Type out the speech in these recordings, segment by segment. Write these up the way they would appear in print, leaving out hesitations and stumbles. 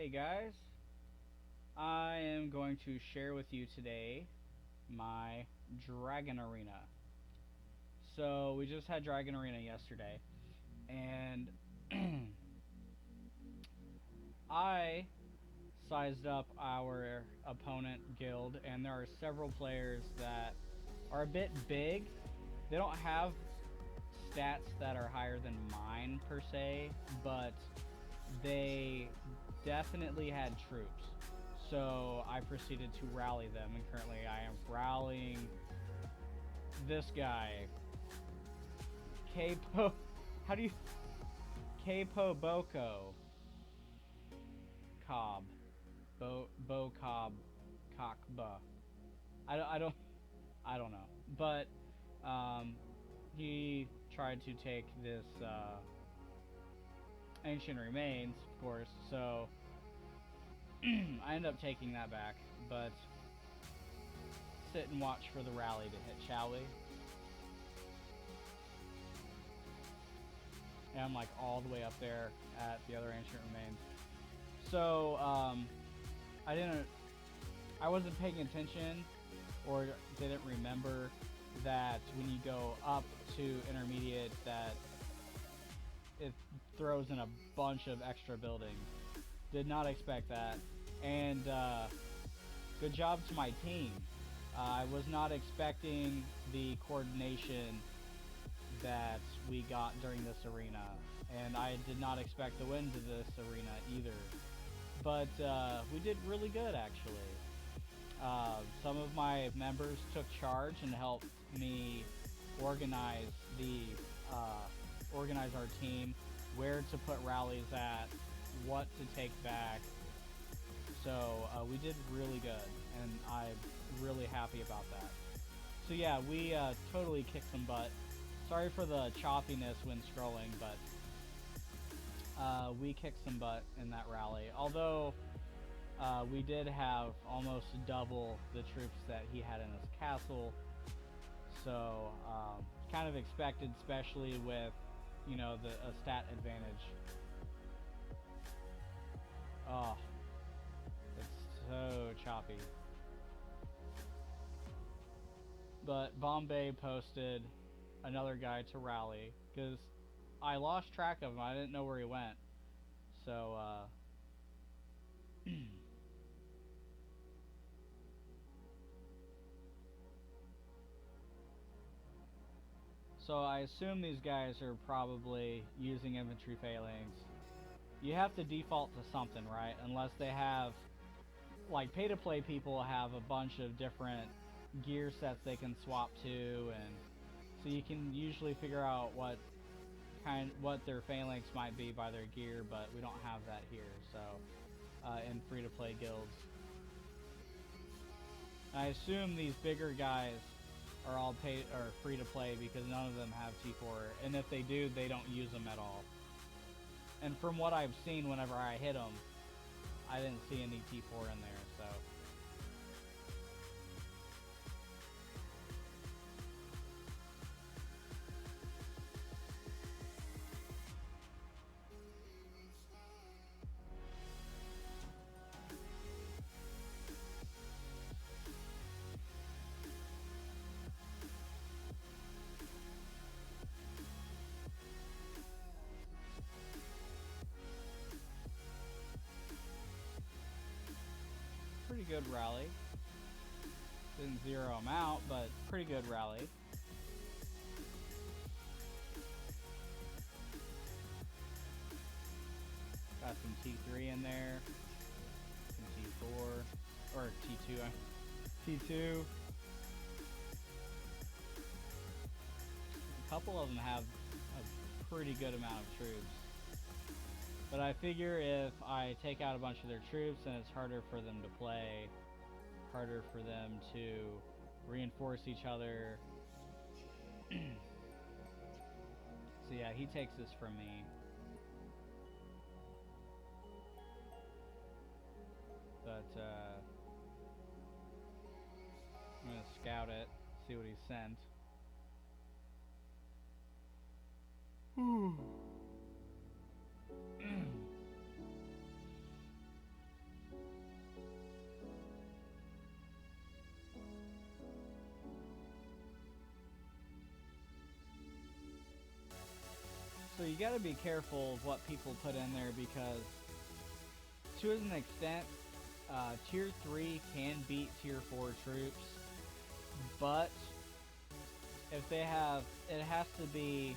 Hey guys, I am going to share with you today my Dragon Arena. So we just had Dragon Arena yesterday, and I sized up our opponent guild, and there are several players that are a bit big. They don't have stats that are higher than mine per se, but they definitely had troops. So I proceeded to rally them, and currently I am rallying this guy, Capo. How do you Capo Boko Cobb, Bo Cobb Cockba. I don't know, but he tried to take this ancient remains, of course. So I end up taking that back, but sit and watch for the rally to hit, shall we? And I'm like all the way up there at the other ancient remains. So I wasn't paying attention or didn't remember that when you go up to intermediate that it throws in a bunch of extra buildings. Did not expect that, and good job to my team. I was not expecting the coordination that we got during this arena, and I did not expect the win to this arena either. But we did really good, actually. Some of my members took charge and helped me organize organize our team, where to put rallies at, what to take back. So we did really good, and I'm really happy about that. So yeah, we totally kicked some butt. Sorry for the choppiness when scrolling, but we kicked some butt in that rally. Although we did have almost double the troops that he had in his castle, so kind of expected, especially with the stat advantage. Oh, it's so choppy. But Bombay posted another guy to rally because I lost track of him. I didn't know where he went. So so I assume these guys are probably using infantry failings. You have to default to something, right? Unless they have, like, pay-to-play people have a bunch of different gear sets they can swap to, and so you can usually figure out what their phalanx might be by their gear, but we don't have that here. So in free-to-play guilds, I assume these bigger guys are all paid or free to play because none of them have T4, and if they do, they don't use them at all. And from what I've seen, whenever I hit them, I didn't see any T4 in there. So pretty good rally. Didn't zero them out, but pretty good rally. Got some T3 in there, some T4, or T2. T2. A couple of them have a pretty good amount of troops. But I figure if I take out a bunch of their troops, then it's harder for them to play, harder for them to reinforce each other. So yeah, he takes this from me. But I'm gonna scout it, see what he sent. So you gotta be careful of what people put in there because, to an extent, Tier 3 can beat Tier 4 troops, but if they have, it has to be,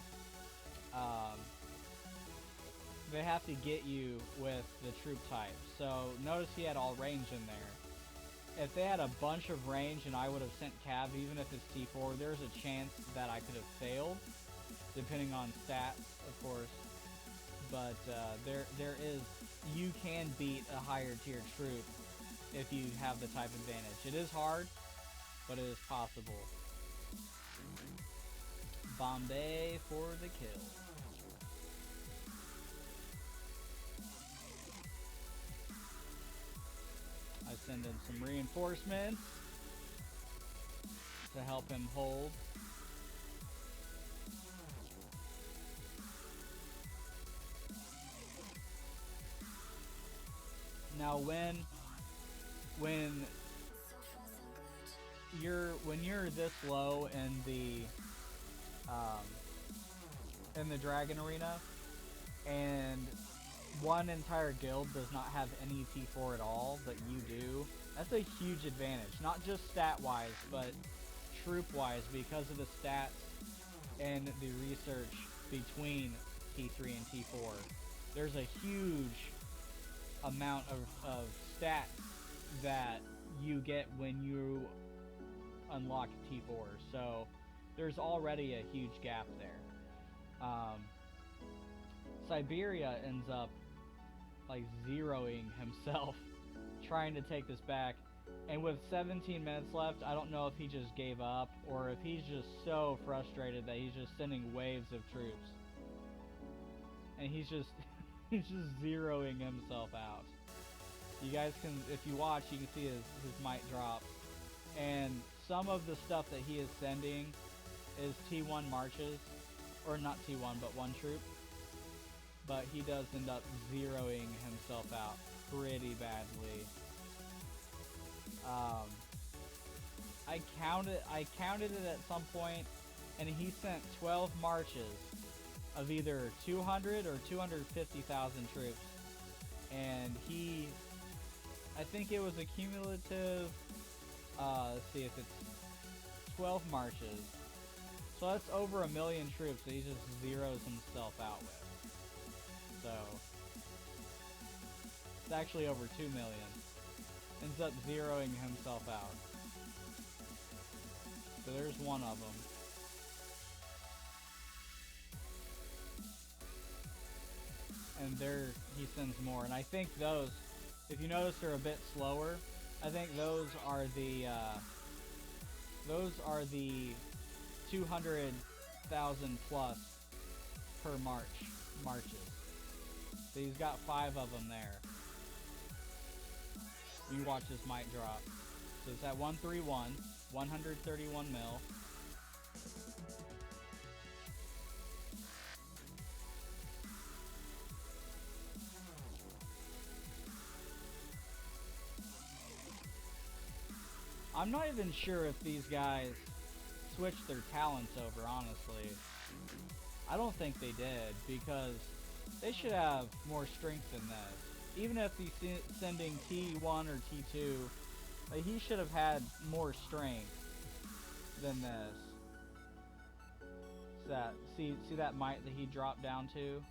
they have to get you with the troop type. So notice he had all range in there. If they had a bunch of range and I would have sent Cav, even if it's T4, there's a chance that I could have failed, depending on stats, of course. But there is, you can beat a higher tier troop if you have the type advantage. It is hard, but it is possible. Bombay for the kill. I send in some reinforcements to help him hold. Now when you're this low in the Dragon Arena and one entire guild does not have any T4 at all, but you do, that's a huge advantage. Not just stat-wise, but troop-wise, because of the stats and the research between T3 and T4. There's a huge amount of stats that you get when you unlock T4. So there's already a huge gap there. Siberia ends up like zeroing himself trying to take this back, and with 17 minutes left, I don't know if he just gave up or if he's just so frustrated that he's just sending waves of troops, and he's just he's just zeroing himself out. You guys can, if you watch, you can see his might drop, and some of the stuff that he is sending is T1 marches, or not T1 but one troop. But he does end up zeroing himself out pretty badly. I counted it at some point, and he sent 12 marches of either 200 or 250,000 troops, and I think it was a cumulative, let's see if it's 12 marches. So that's over 1 million troops that he just zeroes himself out with. So it's actually over 2 million. Ends up zeroing himself out. So there's one of them. And there he sends more. And I think those, if you notice, they're a bit slower. I think those are the 200,000 plus per marches. So he's got 5 of them there. You watch this might drop. So it's at 131, 131 mil. I'm not even sure if these guys switched their talents over, honestly. I don't think they did, because they should have more strength than this. Even if he's sending T1 or T2, like, he should have had more strength than this. See that might that he dropped down to?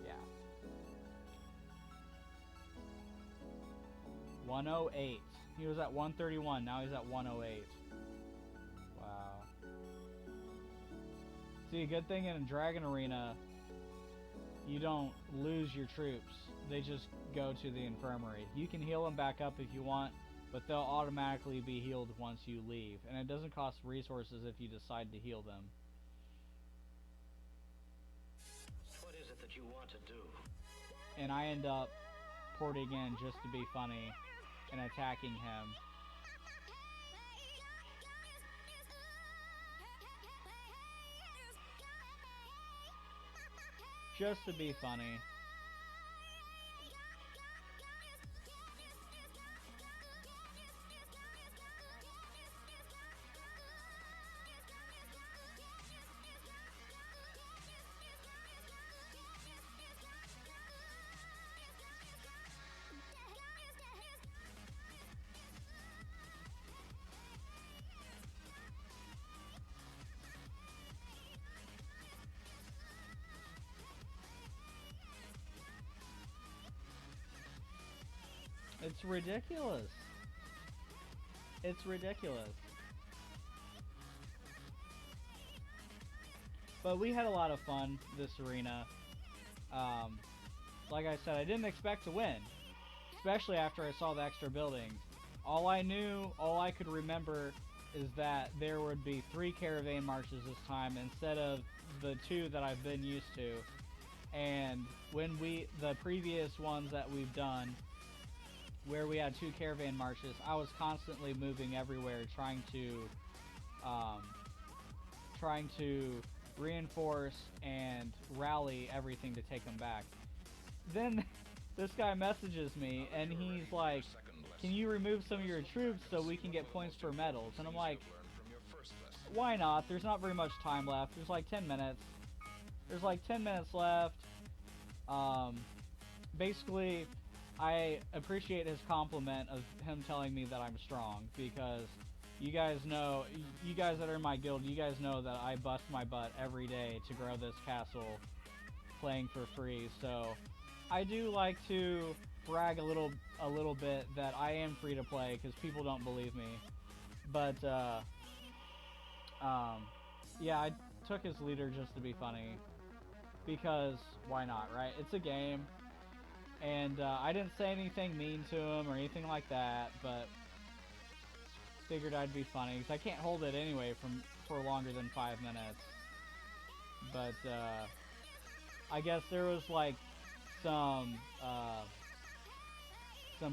Yeah. 108. He was at 131, now he's at 108. Wow. See, a good thing in a Dragon Arena, you don't lose your troops. They just go to the infirmary. You can heal them back up if you want, but they'll automatically be healed once you leave. And it doesn't cost resources if you decide to heal them. What is it that you want to do? And I end up porting in just to be funny and attacking him. Just to be funny. It's ridiculous. It's ridiculous. But we had a lot of fun this arena. Like I said, I didn't expect to win, especially after I saw the extra buildings. All I could remember is that there would be 3 caravan marches this time instead of the 2 that I've been used to. And when the previous ones that we've done, where we had 2 caravan marches, I was constantly moving everywhere, trying to reinforce and rally everything to take them back. Then this guy messages me and he's like, can you remove some of your troops so we can get points for medals? And I'm like, why not? There's not very much time left. There's like 10 minutes. There's like 10 minutes left. Basically, I appreciate his compliment of him telling me that I'm strong, because you guys that are in my guild, you guys know that I bust my butt every day to grow this castle playing for free. So I do like to brag a little bit that I am free to play, because people don't believe me. But yeah, I took his leader just to be funny, because why not, right? It's a game. And I didn't say anything mean to him or anything like that, but figured I'd be funny, because I can't hold it anyway for longer than 5 minutes. But I guess there was like some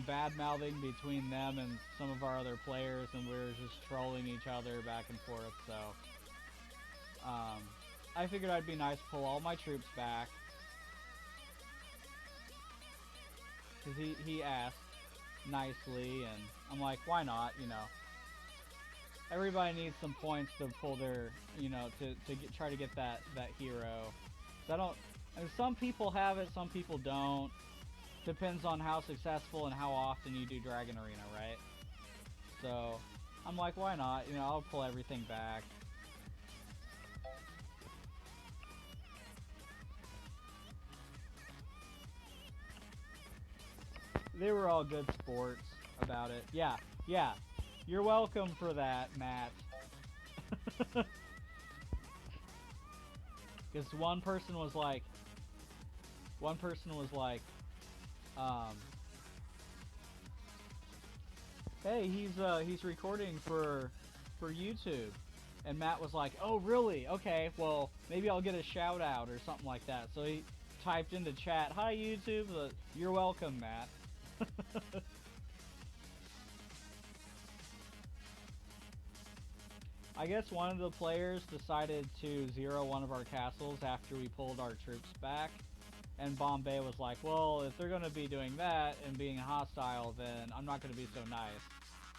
bad mouthing between them and some of our other players, and we were just trolling each other back and forth. So I figured I'd be nice, pull all my troops back, because he asked nicely, and I'm like, why not, you know? Everybody needs some points to pull their, you know, to try to get that hero. So and some people have it, some people don't. Depends on how successful and how often you do Dragon Arena, right? So I'm like, why not? You know, I'll pull everything back. They were all good sports about it. Yeah. You're welcome for that, Matt. Because one person was like, hey, he's recording for YouTube. And Matt was like, oh really? Okay, well maybe I'll get a shout out or something like that. So he typed into chat, hi YouTube, you're welcome, Matt. I guess one of the players decided to zero one of our castles after we pulled our troops back, and Bombay was like, well, if they're going to be doing that and being hostile, then I'm not going to be so nice.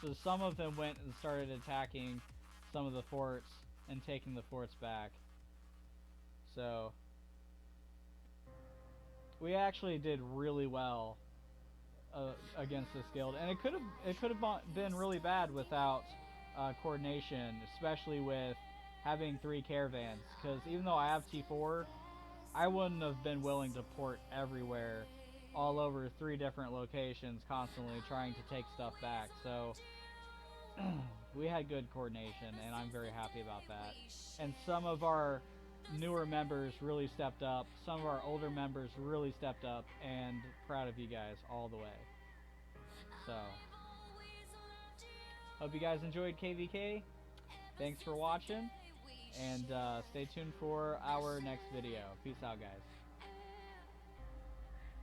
So some of them went and started attacking some of the forts and taking the forts back. So we actually did really well against this guild, and it could have been really bad without coordination, especially with having 3 caravans, because even though I have T4, I wouldn't have been willing to port everywhere, all over 3 different locations, constantly trying to take stuff back. So we had good coordination, and I'm very happy about that. And some of our newer members really stepped up, some of our older members really stepped up, and proud of you guys all the way. So hope you guys enjoyed KVK. Thanks for watching, and stay tuned for our next video. Peace out, guys.